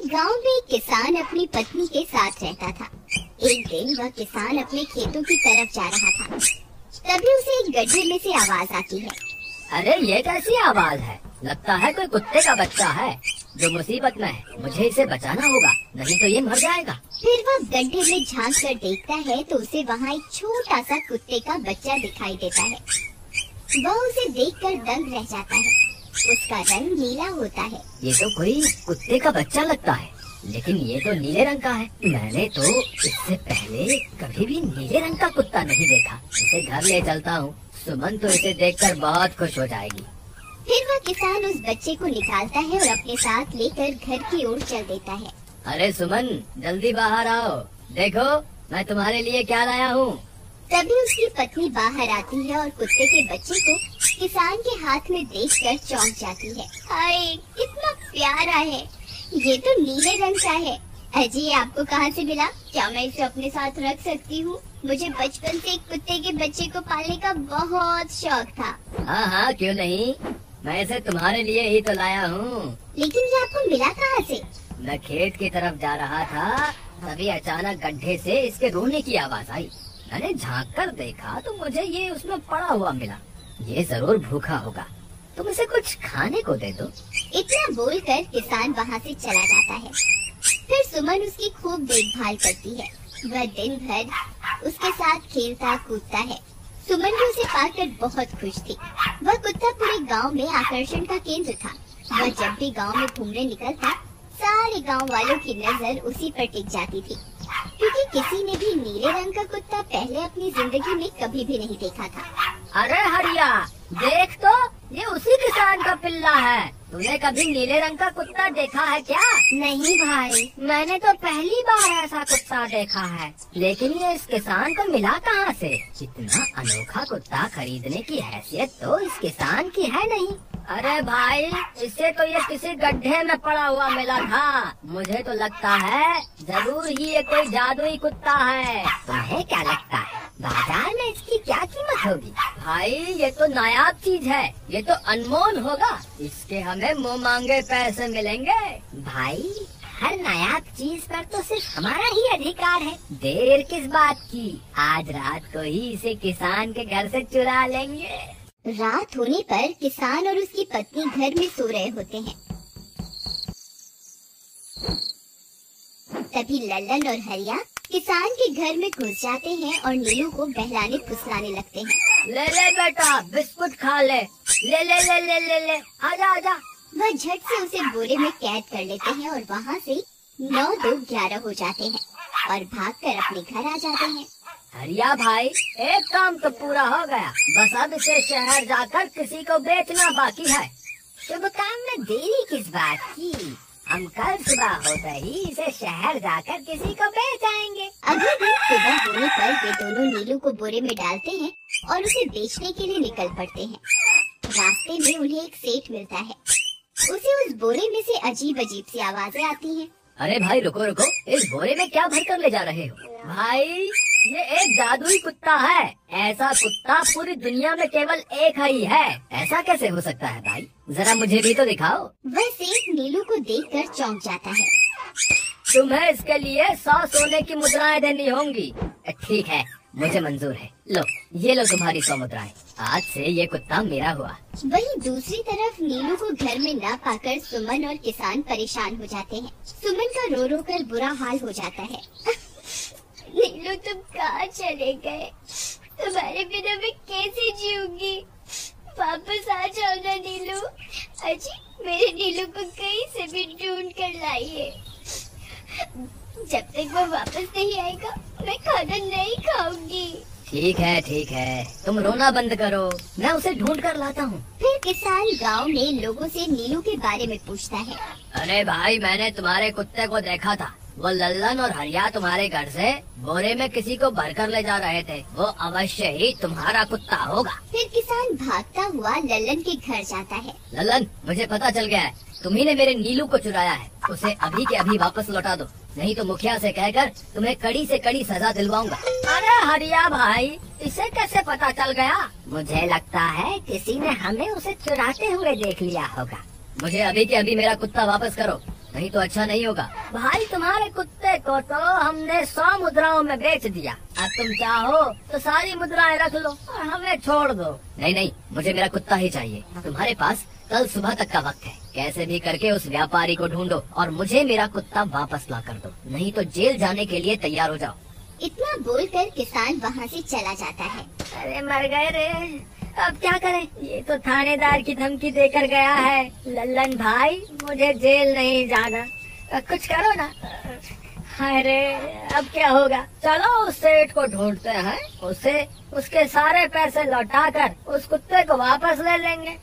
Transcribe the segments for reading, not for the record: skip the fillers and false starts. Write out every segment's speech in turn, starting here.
गांव में एक किसान अपनी पत्नी के साथ रहता था। एक दिन वह किसान अपने खेतों की तरफ जा रहा था, तभी उसे एक गड्ढे में से आवाज आती है। अरे ये कैसी आवाज है? लगता है कोई कुत्ते का बच्चा है जो मुसीबत में है। मुझे इसे बचाना होगा, नहीं तो ये मर जाएगा। फिर वह गड्ढे में झांक कर देखता है तो उसे वहाँ एक छोटा सा कुत्ते का बच्चा दिखाई देता है। वह उसे देखकर दंग रह जाता है। उसका रंग नीला होता है। ये तो कोई कुत्ते का बच्चा लगता है, लेकिन ये तो नीले रंग का है। मैंने तो इससे पहले कभी भी नीले रंग का कुत्ता नहीं देखा। इसे घर ले चलता हूँ, सुमन तो इसे देखकर बहुत खुश हो जाएगी। फिर वह किसान उस बच्चे को निकालता है और अपने साथ लेकर घर की ओर चल देता है। अरे सुमन, जल्दी बाहर आओ, देखो मैं तुम्हारे लिए क्या लाया हूँ। तभी उसकी पत्नी बाहर आती है और कुत्ते के बच्चे को किसान के हाथ में देखकर चौंक जाती है। हाय, कितना प्यारा है, ये तो नीले रंग का है। अजी, ये आपको कहाँ से मिला? क्या मैं इसे अपने साथ रख सकती हूँ? मुझे बचपन से एक कुत्ते के बच्चे को पालने का बहुत शौक था। हाँ हाँ, क्यों नहीं, मैं इसे तुम्हारे लिए ही तो लाया हूँ। लेकिन ये आपको मिला कहाँ से? मैं खेत की तरफ जा रहा था, तभी अचानक गड्ढे से इसके रोने की आवाज आई। मैंने झांक कर देखा तो मुझे ये उसमें पड़ा हुआ मिला। ये जरूर भूखा होगा, तुम इसे कुछ खाने को दे दो। इतना बोलकर किसान वहाँ से चला जाता है। फिर सुमन उसकी खूब देखभाल करती है। वह दिन भर उसके साथ खेलता कूदता है। सुमन भी उसे पाकर बहुत खुश थी। वह कुत्ता पूरे गांव में आकर्षण का केंद्र था। वह जब भी गांव में घूमने निकलता, सारे गांव वालों की नजर उसी पर टिक जाती थी, क्योंकि किसी ने भी नीले रंग का कुत्ता पहले अपनी जिंदगी में कभी भी नहीं देखा था। अरे हरिया, देख तो, ये उसी किसान का पिल्ला है। तूने कभी नीले रंग का कुत्ता देखा है क्या? नहीं भाई, मैंने तो पहली बार ऐसा कुत्ता देखा है। लेकिन ये इस किसान को मिला कहाँ से? इतना अनोखा कुत्ता खरीदने की हैसियत तो इस किसान की है नहीं। अरे भाई, इससे तो ये किसी गड्ढे में पड़ा हुआ मिला था। मुझे तो लगता है जरूर ही ये कोई जादुई कुत्ता है। तुम्हें क्या लगता है बाजार में इसकी क्या कीमत होगी? भाई, ये तो नायाब चीज है, ये तो अनमोल होगा। इसके हमें मुँह मांगे पैसे मिलेंगे। भाई, हर नायाब चीज पर तो सिर्फ हमारा ही अधिकार है। देर किस बात की, आज रात को ही इसे किसान के घर से चुरा लेंगे। रात होने पर किसान और उसकी पत्नी घर में सो रहे होते हैं। तभी लल्लन और हरिया किसान के घर में घुस जाते हैं और नीलू को बहलाने फुसलाने लगते हैं। ले ले बेटा, बिस्कुट खा ले। ले ले ले ले ले ले, आजा आजा। वह झट से उसे बोरे में कैद कर लेते हैं और वहाँ से 9-2-11 हो जाते हैं और भागकर अपने घर आ जाते हैं। हरिया भाई, एक काम तो पूरा हो गया, बस अब इसे शहर जाकर किसी को बेचना बाकी है। शुभ काम में देरी किस बात की? हम कल सुबह होते ही इसे शहर जाकर किसी को बेच आएंगे। अगले दिन सुबह होने पर वे दोनों नीलू को बोरे में डालते हैं और उसे बेचने के लिए निकल पड़ते हैं। रास्ते में उन्हें एक सेठ मिलता है। उसे उस बोरे में से अजीब अजीब सी आवाजें आती हैं। अरे भाई, रुको रुको, इस बोरे में क्या भर कर ले जा रहे हो? भाई, ये एक जादुई कुत्ता है। ऐसा कुत्ता पूरी दुनिया में केवल एक ही है। ऐसा कैसे हो सकता है भाई? जरा मुझे भी तो दिखाओ। वह सेठ नीलू को देखकर चौंक जाता है। तुम्हें इसके लिए 100 सोने की मुद्राएं देनी होंगी। ठीक है, मुझे मंजूर है। लो, ये लो तुम्हारी 100 मुद्राएं। आज से ये कुत्ता मेरा हुआ। वहीं दूसरी तरफ नीलू को घर में न पाकर सुमन और किसान परेशान हो जाते हैं। सुमन का रो रो कर बुरा हाल हो जाता है। नीलू, तुम कहाँ चले गए? तुम्हारे बिना मैं कैसे जीऊंगी? वापस आ जाओ ना नीलू। अजी, मेरे नीलू को कहीं से भी ढूंढ कर लाइए। जब तक वो वापस नहीं आएगा, मैं खाना नहीं खाऊंगी। ठीक है, तुम रोना बंद करो, मैं उसे ढूंढ कर लाता हूँ। फिर किसान गांव में लोगों से नीलू के बारे में पूछता है। अरे भाई, मैंने तुम्हारे कुत्ते को देखा था। वो लल्लन और हरिया तुम्हारे घर से बोरे में किसी को भरकर ले जा रहे थे। वो अवश्य ही तुम्हारा कुत्ता होगा। फिर किसान भागता हुआ लल्लन के घर जाता है। लल्लन, मुझे पता चल गया है, तुम्ही ने मेरे नीलू को चुराया है। उसे अभी के अभी वापस लौटा दो, नहीं तो मुखिया से कहकर तुम्हें कड़ी से कड़ी सजा दिलवाऊंगा। अरे हरिया भाई, इसे कैसे पता चल गया? मुझे लगता है किसी ने हमें उसे चुराते हुए देख लिया होगा। मुझे अभी के अभी मेरा कुत्ता वापस करो, नहीं तो अच्छा नहीं होगा। भाई तुम्हारे कुत्ते को तो हमने 100 मुद्राओं में बेच दिया, अब तुम चाहो तो सारी मुद्राएं रख लो और हमें छोड़ दो। नहीं नहीं, मुझे मेरा कुत्ता ही चाहिए। तुम्हारे पास कल सुबह तक का वक्त है, कैसे भी करके उस व्यापारी को ढूंढो और मुझे मेरा कुत्ता वापस ला कर दो, नहीं तो जेल जाने के लिए तैयार हो जाओ। इतना बोलकर किसान वहाँ से चला जाता है। अरे मर गए रे, अब क्या करें? ये तो थानेदार की धमकी देकर गया है। लल्लन भाई, मुझे जेल नहीं जाना, कुछ करो ना। अरे अब क्या होगा? चलो उस सेठ को ढूंढते हैं, उसे उसके सारे पैसे लौटाकर उस कुत्ते को वापस ले लेंगे।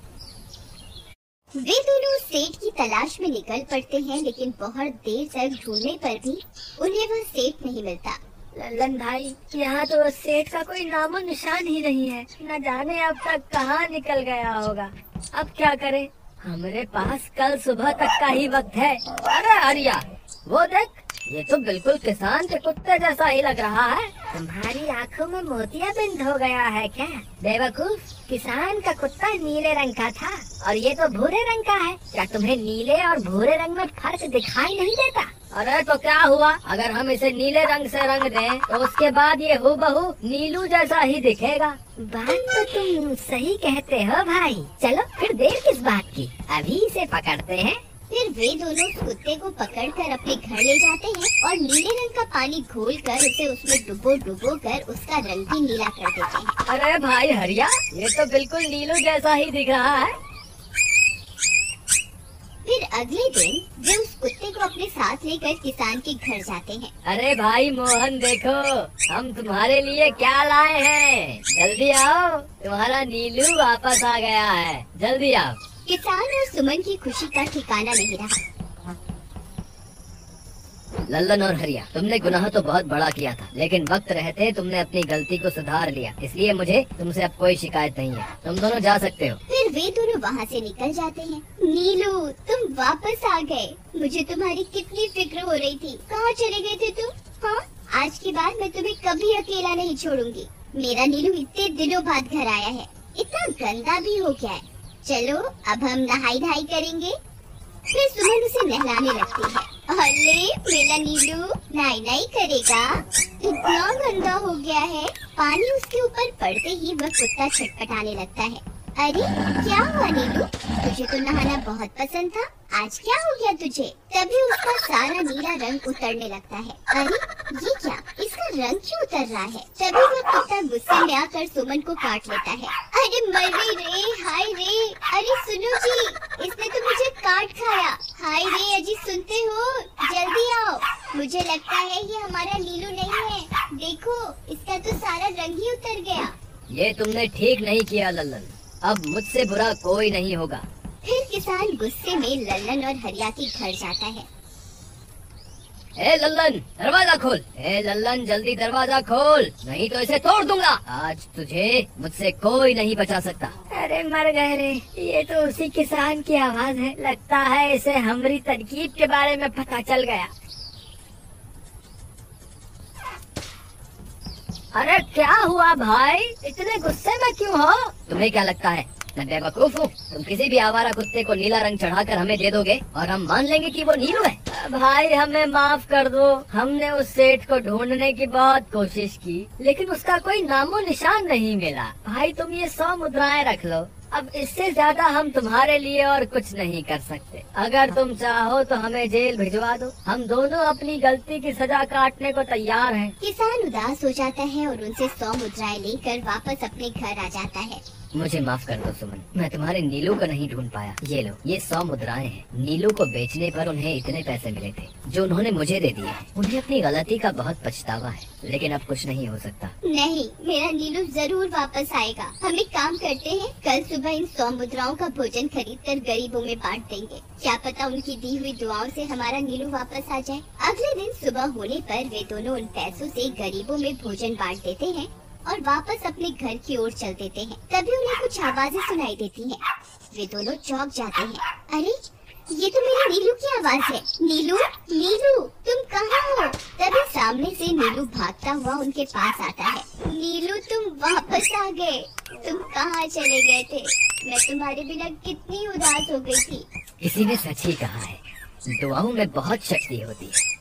वे दोनों सेठ की तलाश में निकल पड़ते हैं, लेकिन बहुत देर तक ढूंढने पर भी उन्हें वह सेठ नहीं मिलता। लल्लन भाई, यहाँ तो उस सेठ का कोई नामो निशान ही नहीं है, न जाने अब तक कहाँ निकल गया होगा। अब क्या करें? हमारे पास कल सुबह तक का ही वक्त है। अरे हरिया, वो देख, ये तो बिल्कुल किसान के कुत्ते जैसा ही लग रहा है। तुम्हारी आँखों में मोतियाबिंद हो गया है क्या? बेवकूफ, किसान का कुत्ता नीले रंग का था और ये तो भूरे रंग का है। क्या तुम्हें नीले और भूरे रंग में फर्क दिखाई नहीं देता? अरे तो क्या हुआ, अगर हम इसे नीले रंग से रंग दें तो उसके बाद ये हूबहू नीलू जैसा ही दिखेगा। बात तो तुम सही कहते हो भाई। चलो फिर देर किस बात की, अभी इसे पकड़ते हैं। फिर वे दोनों उस कुत्ते को पकड़कर अपने घर ले जाते हैं और नीले रंग का पानी घोलकर उसे उसमें डुबो कर उसका रंग भी नीला कर देते हैं। अरे भाई हरिया, ये तो बिल्कुल नीलू जैसा ही दिख रहा है। फिर अगले दिन वे उस कुत्ते को अपने साथ लेकर किसान के घर जाते हैं। अरे भाई मोहन, देखो हम तुम्हारे लिए क्या लाए हैं, जल्दी आओ, तुम्हारा नीलू वापस आ गया है, जल्दी आओ। किसान और सुमन की खुशी का ठिकाना नहीं रहा। लल्लन और हरिया, तुमने गुनाह तो बहुत बड़ा किया था, लेकिन वक्त रहते तुमने अपनी गलती को सुधार लिया, इसलिए मुझे तुमसे अब कोई शिकायत नहीं है, तुम दोनों जा सकते हो। फिर वे दोनों वहाँ से निकल जाते हैं। नीलू, तुम वापस आ गए, मुझे तुम्हारी कितनी फिक्र हो रही थी। कहाँ चले गए थे तुम? हाँ, आज के बाद मैं तुम्हें कभी अकेला नहीं छोड़ूंगी। मेरा नीलू इतने दिनों बाद घर आया है, इतना गंदा भी हो गया है। चलो अब हम नहाई धहाई करेंगे। फिर सुमन उसे नहलाने लगती है। अरे मेरा नीलू नहाई करेगा, इतना गंदा हो गया है। पानी उसके ऊपर पड़ते ही वह कुत्ता छटपटाने लगता है। अरे क्या हुआ नीलू, तुझे तो नहाना बहुत पसंद था, आज क्या हो गया तुझे? तभी उसका सारा नीला रंग उतरने लगता है। अरे ये क्या, इसका रंग क्यों उतर रहा है? तभी वह कुत्ता गुस्से में आकर सुमन को काट लेता है। अरे मर रे, हाय रे, अरे सुनो जी, इसने तो मुझे काट खाया। हाय रे अजी, सुनते हो? जल्दी आओ, मुझे लगता है ये हमारा नीलू नहीं है। देखो, इसका तो सारा रंग ही उतर गया। ये तुमने ठीक नहीं किया लल्लन, अब मुझसे बुरा कोई नहीं होगा। फिर किसान गुस्से में लल्लन और हरिया के घर जाता है। ए लल्लन, दरवाजा खोल। ए लल्लन, जल्दी दरवाजा खोल, नहीं तो इसे तोड़ दूंगा। आज तुझे मुझसे कोई नहीं बचा सकता। अरे मर गए रे, ये तो उसी किसान की आवाज है, लगता है इसे हमारी तरकीब के बारे में पता चल गया। अरे क्या हुआ भाई, इतने गुस्से में क्यों हो? तुम्हें क्या लगता है मैं बेवकूफ हूँ? तुम किसी भी आवारा कुत्ते को नीला रंग चढ़ाकर हमें दे दोगे और हम मान लेंगे कि वो नीलू है। भाई हमें माफ कर दो, हमने उस सेठ को ढूंढने की बहुत कोशिश की, लेकिन उसका कोई नामो निशान नहीं मिला। भाई तुम ये 100 मुद्राएं रख लो, अब इससे ज्यादा हम तुम्हारे लिए और कुछ नहीं कर सकते। अगर तुम चाहो तो हमें जेल भिजवा दो, हम दोनों अपनी गलती की सजा काटने को तैयार हैं। किसान उदास हो जाता है और उनसे 100 मुद्राएं लेकर वापस अपने घर आ जाता है। मुझे माफ कर दो सुमन, मैं तुम्हारे नीलू को नहीं ढूंढ पाया। ये लो, ये 100 मुद्राएं हैं। नीलू को बेचने पर उन्हें इतने पैसे मिले थे जो उन्होंने मुझे दे दिए हैं। उन्हें अपनी गलती का बहुत पछतावा है, लेकिन अब कुछ नहीं हो सकता। नहीं, मेरा नीलू जरूर वापस आएगा। हम एक काम करते हैं, कल सुबह इन 100 मुद्राओं का भोजन खरीदकर गरीबों में बांट देंगे। क्या पता उनकी दी हुई दुआओं से हमारा नीलू वापस आ जाए। अगले दिन सुबह होने पर वे दोनों उन पैसों से गरीबों में भोजन बांट देते हैं और वापस अपने घर की ओर चल देते हैं। तभी उन्हें कुछ आवाजें सुनाई देती हैं। वे दोनों चौंक जाते हैं। अरे ये तो मेरे नीलू की आवाज है। नीलू, नीलू, तुम कहाँ हो? तभी सामने से नीलू भागता हुआ उनके पास आता है। नीलू, तुम वापस आ गए। तुम कहाँ चले गए थे? मैं तुम्हारे बिना कितनी उदास हो गई थी। किसी ने सच ही कहा है, दुआओं में बहुत शक्ति होती है।